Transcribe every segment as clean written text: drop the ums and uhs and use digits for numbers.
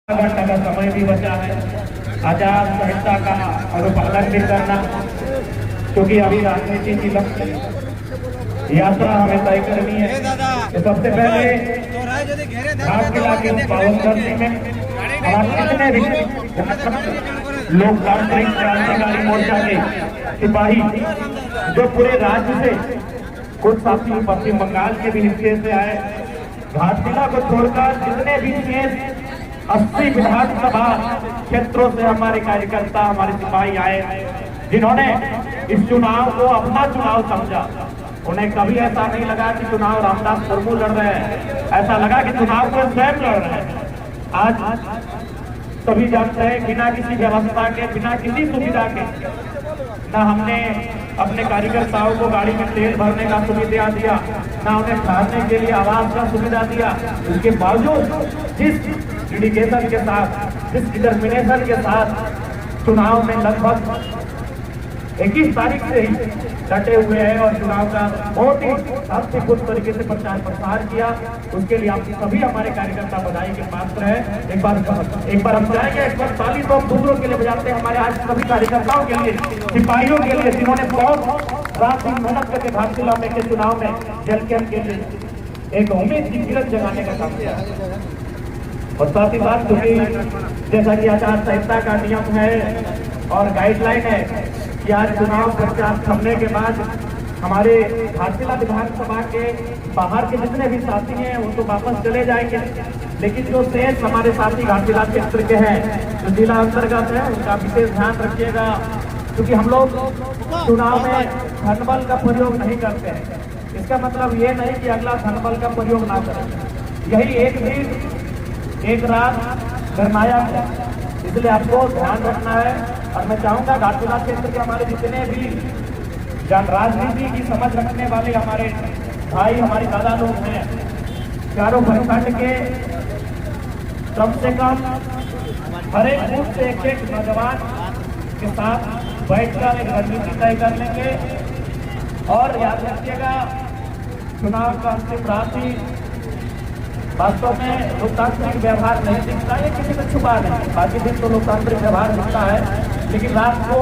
घंटा का समय भी बचा है। आचार संहिता का अनुपालन भी करना, क्योंकि अभी राजनीति की लंबी यात्रा हमें तय करनी है। तो सबसे पहले घाट किला के पावन धरती में हमारे कितने भी लोकतांत्रिक क्रांतिकारी मोर्चा के सिपाही जो पूरे राज्य से, कुछ साथी पश्चिम बंगाल के भी हिस्से से आए, घाट किला को छोड़कर जितने भी 80 विधानसभा क्षेत्रों से हमारे कार्यकर्ता, हमारे सिपाही आए, जिन्होंने इस चुनाव को अपना चुनाव समझा। उन्हें कभी ऐसा नहीं लगा कि चुनाव रामदास मुर्मू लड़ रहे हैं, ऐसा लगा कि चुनाव को स्वयं लड़ रहे हैं। आज सभी जानते हैं, बिना किसी व्यवस्था के, बिना किसी सुविधा के, ना हमने अपने कार्यकर्ताओं को गाड़ी में तेल भरने का सुविधा दिया, ना उन्हें ठहरने के लिए आवास का सुविधा दिया। उसके बावजूद जिस डेडिकेशन के साथ, जिस डिटर्मिनेशन के साथ चुनाव में लगभग 21 तारीख से ही डटे हुए हैं और चुनाव का बहुत ही शांतिपूर्ण तरीके से प्रचार प्रसार किया, उसके लिए आप सभी हमारे कार्यकर्ता बधाई के पात्र हैं। एक बार हम चाहेंगे, एक बार ताली तो हम दूसरों के लिए बजाते हैं, हमारे आज सभी कार्यकर्ताओं के लिए, सिपाहियों के लिए, जिन्होंने बहुत रात दिन मेहनत करके घाट किला में के चुनाव में जलकर के लिए एक उम्मीद की किरण जगाने का काम किया। और साथ ही साथ क्योंकि जैसा कि आचार संहिता का नियम है और गाइडलाइन है कि आज चुनाव प्रचार थमने के बाद हमारे घाट किला विधानसभा के बाहर के जितने भी साथी हैं वो तो वापस चले जाएंगे, लेकिन जो शेष हमारे साथी घाट किला क्षेत्र के हैं, जो जिला अंतर्गत है, उनका विशेष ध्यान रखिएगा, क्योंकि हम लोग चुनाव में धनबल का प्रयोग नहीं करते हैं। इसका मतलब ये नहीं कि अगला धनबल का प्रयोग ना करें। यही एक दिन एक रात निर्णायक है, इसलिए आपको ध्यान रखना है। और मैं चाहूंगा घाट किला क्षेत्र के हमारे जितने भी राजनीति की समझ रखने वाले हमारे भाई, हमारे दादा लोग हैं, चारों प्रखंड के कम से कम हर एक बूथ से एक नौजवान के साथ बैठकर एक रणनीति तय कर लेंगे। और याद रखिएगा, चुनाव का अंतिम राशि वास्तव में लोकतांत्रिक व्यवहार नहीं दिखता है, किसी को छुपा नहीं, बाकी दिन तो लोकतांत्रिक व्यवहार दिखता है, लेकिन रात को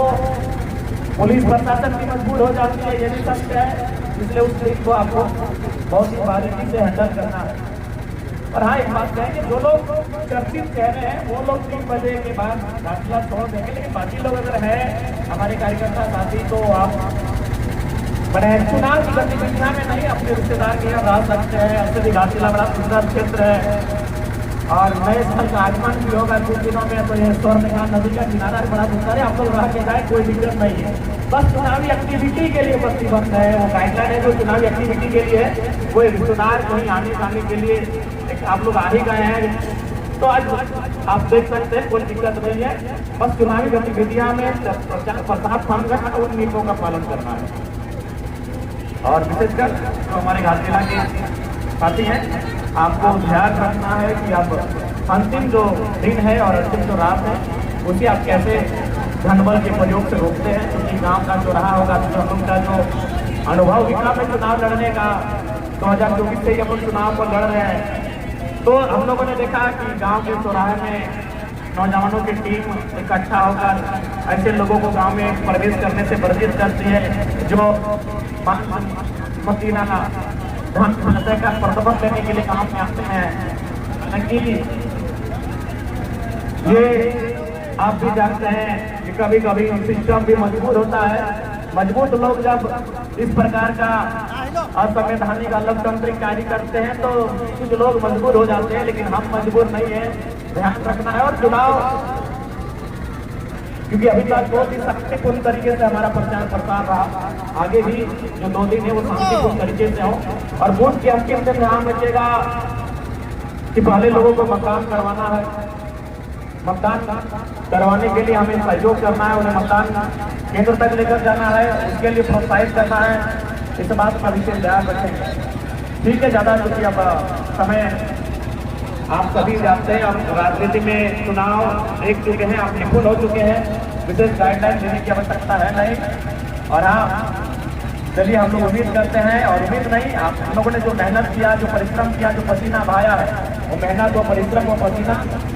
पुलिस प्रशासन भी मजबूर हो जाती है, ये भी सत्य है। इसलिए उस दिन को आपको बहुत ही बारीकी से हैंडल करना है। और हाँ, एक बात कहेंगे, जो लोग चर्चित कह रहे हैं वो लोग 3 बजे के बाद घाट किला छोड़ देंगे, लेकिन बाकी लोग अगर है हमारे कार्यकर्ता साथी, तो आप बड़े चुनाव की गतिविधियां में नहीं, अपने रिश्तेदार के यहाँ रह सकते हैं। ऐसे भी घाट किला बड़ा सुंदर क्षेत्र है और नए स्थल का आगमन भी होगा कुछ दिनों में, तो ये स्वर्णरेखा नदी का किनारा बड़ा सुंदर है, आप लोग रह के जाए, कोई दिक्कत नहीं है। बस चुनावी एक्टिविटी के लिए प्रतिबंध है, वो गाइडलाइन है जो चुनावी एक्टिविटी के लिए है। कोई रिश्तेदार कहीं आने जाने के लिए आप लोग आ ही गए हैं तो आज आप देख सकते हैं, कोई दिक्कत नहीं है। बस चुनावी गतिविधियां में प्रचार प्रसार थमना, उन नियमों का पालन करना है। और विशेषकर जो हमारे घाट किला के साथी हैं, आपको ध्यान रखना है कि आप अंतिम जो दिन है और अंतिम जो रात है, उसे आप कैसे धनबल के प्रयोग से रोकते हैं। क्योंकि गांव का जो रहा होगा, जो हम लोग का जो अनुभव विकास में चुनाव लड़ने का 2024 से हम लोग चुनाव को लड़ रहे हैं, तो हम लोगों ने देखा कि गाँव के चौराहे में नौजवानों की टीम इकट्ठा होकर ऐसे लोगों को गांव में प्रवेश करने से वर्जित करती है जो मसीना धन का प्रबंध लेने के लिए काम में आते हैं। ये आप भी जानते हैं कि कभी कभी सिस्टम भी मजबूर होता है। मजबूत लोग जब इस प्रकार का असंवैधानिक लोकतांत्रिक कार्य करते हैं तो कुछ लोग मजबूर हो जाते हैं, लेकिन हम मजबूर नहीं है, ध्यान रखना है। और चुनाव क्योंकि अभी तक बहुत ही शांतिपूर्ण तरीके से हमारा प्रचार प्रसार रहा, आगे भी जो 2 दिन है वो शांतिपूर्ण तरीके से हो। और वोट के अंतिम दिन ध्यान रखिएगा कि पहले लोगों को मतदान करवाना है, मतदान करवाने के लिए हमें सहयोग करना है, उन्हें मतदान केंद्र तक लेकर जाना है, उसके लिए प्रोत्साहित करना है। इस बात का विशेष ध्यान रखेंगे। ठीक है, ज़्यादा क्योंकि अब समय आप सभी जानते हैं, अब राजनीति में चुनाव देख चुके हैं, आप निपुण हो चुके हैं, विशेष गाइडलाइन देने की आवश्यकता है नहीं। और हाँ, चलिए हम लोग उम्मीद करते हैं, और उम्मीद नहीं, आप हम लोगों ने जो मेहनत किया, जो परिश्रम किया, जो पसीना बहाया है, वो मेहनत, वो परिश्रम, वो पसीना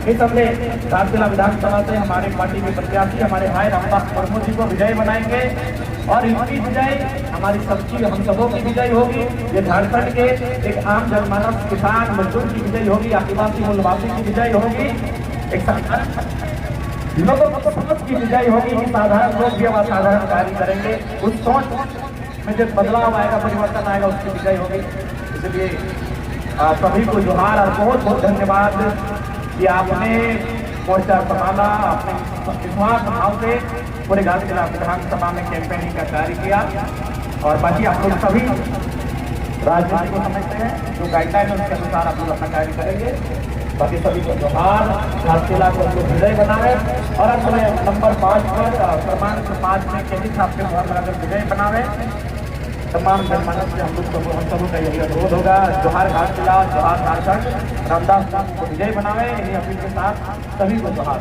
इस हमने घाटशिला विधानसभा से हमारे पार्टी के प्रत्याशी हमारे भाई रामदास मुर्मू जी को विजयी बनाएंगे और इनकी विजय हमारी सबकी हम सबों की विजय होगी। ये झारखंड के एक आम जनमानस किसान मजदूर की विजय होगी, आदिवासी मूलवासी की विजय होगी, एक साधारण लोगों को सोच की विजय होगी कि साधारण लोग भी अब असाधारण कार्य करेंगे। उस सोच में जो बदलाव आएगा, परिवर्तन आएगा, उसकी विजय होगी। इसलिए सभी को जोहार और बहुत बहुत धन्यवाद कि आपने मोर्चा संभाला, आपने विश्वास भाव से पूरे घाटशिला विधानसभा में कैंपेनिंग का कार्य किया। और बाकी आप लोग सभी राजनीति को समझते हैं, जो गाइडलाइन है उसके अनुसार आप लोग अपना कार्य करेंगे। बाकी सभी को जोहार, घाटशिला को लोग विजय बनावे। और अब हमें नंबर 5 पर क्रमांक 5 में केंद्रीय साहब के मोहन लगाकर विजय बनावे। तमाम जनमानस से हम सबों का यही अनुरोध होगा। जोहार घाटशिला, जोहार झारखंड, रामदास को विजय बनावे। इन्हीं अपील के साथ सभी को जोहार।